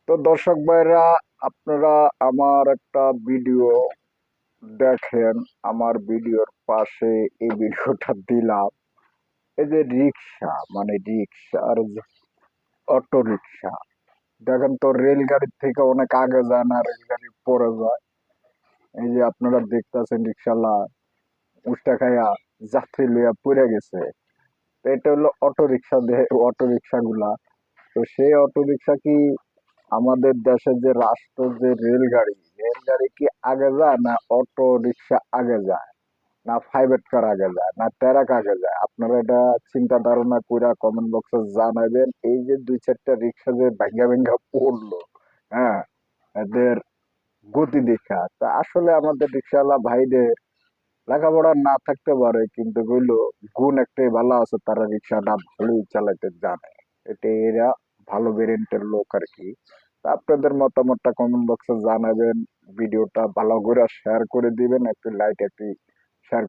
তো দর্শক ভাইরা, আপনারা আমার একটা ভিডিও দেখেন, আমার ভিডিওর পাশে এই ভিডিওটা দিলাম। এই যে রিক্সা, মানে রিক্সা আর অটো রিক্সা, দেখেন তো রেলগাড়ির থেকে অনেক আগে যায় না, রেলগাড়ি পরে যায়। এই যে আপনারা দেখতেছেন রিক্সালা উষ্টা খাইয়া যাত্রী লইয়া পড়ে গেছে। তো এটা হলো অটো রিক্সা, অটো রিক্সা গুলা। তো সেই অটো রিক্সা কি আমাদের দেশের যে রাষ্ট্র যে রেলগাড়ি, রেলগাড়ি কি আগে যায় না অটো রিক্সা আগে যায়, না প্রাইভেট কার আগে যায়, না ট্রাক আগে যায়? আপনারা এটা চিন্তা ধারণা করে কমেন্ট বক্সে জানাবেন। এই যে দুই চারটা রিক্সা যে ভাঙ্গা ভাঙ্গা পড়লো, হ্যাঁ, এদের গতি দেখা তা আসলে আমাদের রিক্সাওয়ালা ভাইদের লেখাপড়া না থাকতে পারে, কিন্তু হইলো গুণ একটাই ভালো আছে, তারা রিক্সাটা ভালোই চালাতে জানে। এটা এরা ভালো ভেরিয়েন্টের লোক আর কি। তা আপনাদের মতামতটা কমেন্ট বক্সে জানাবেন। ভিডিওটা ভালো করে শেয়ার করে দিবেন, একটু লাইক একটু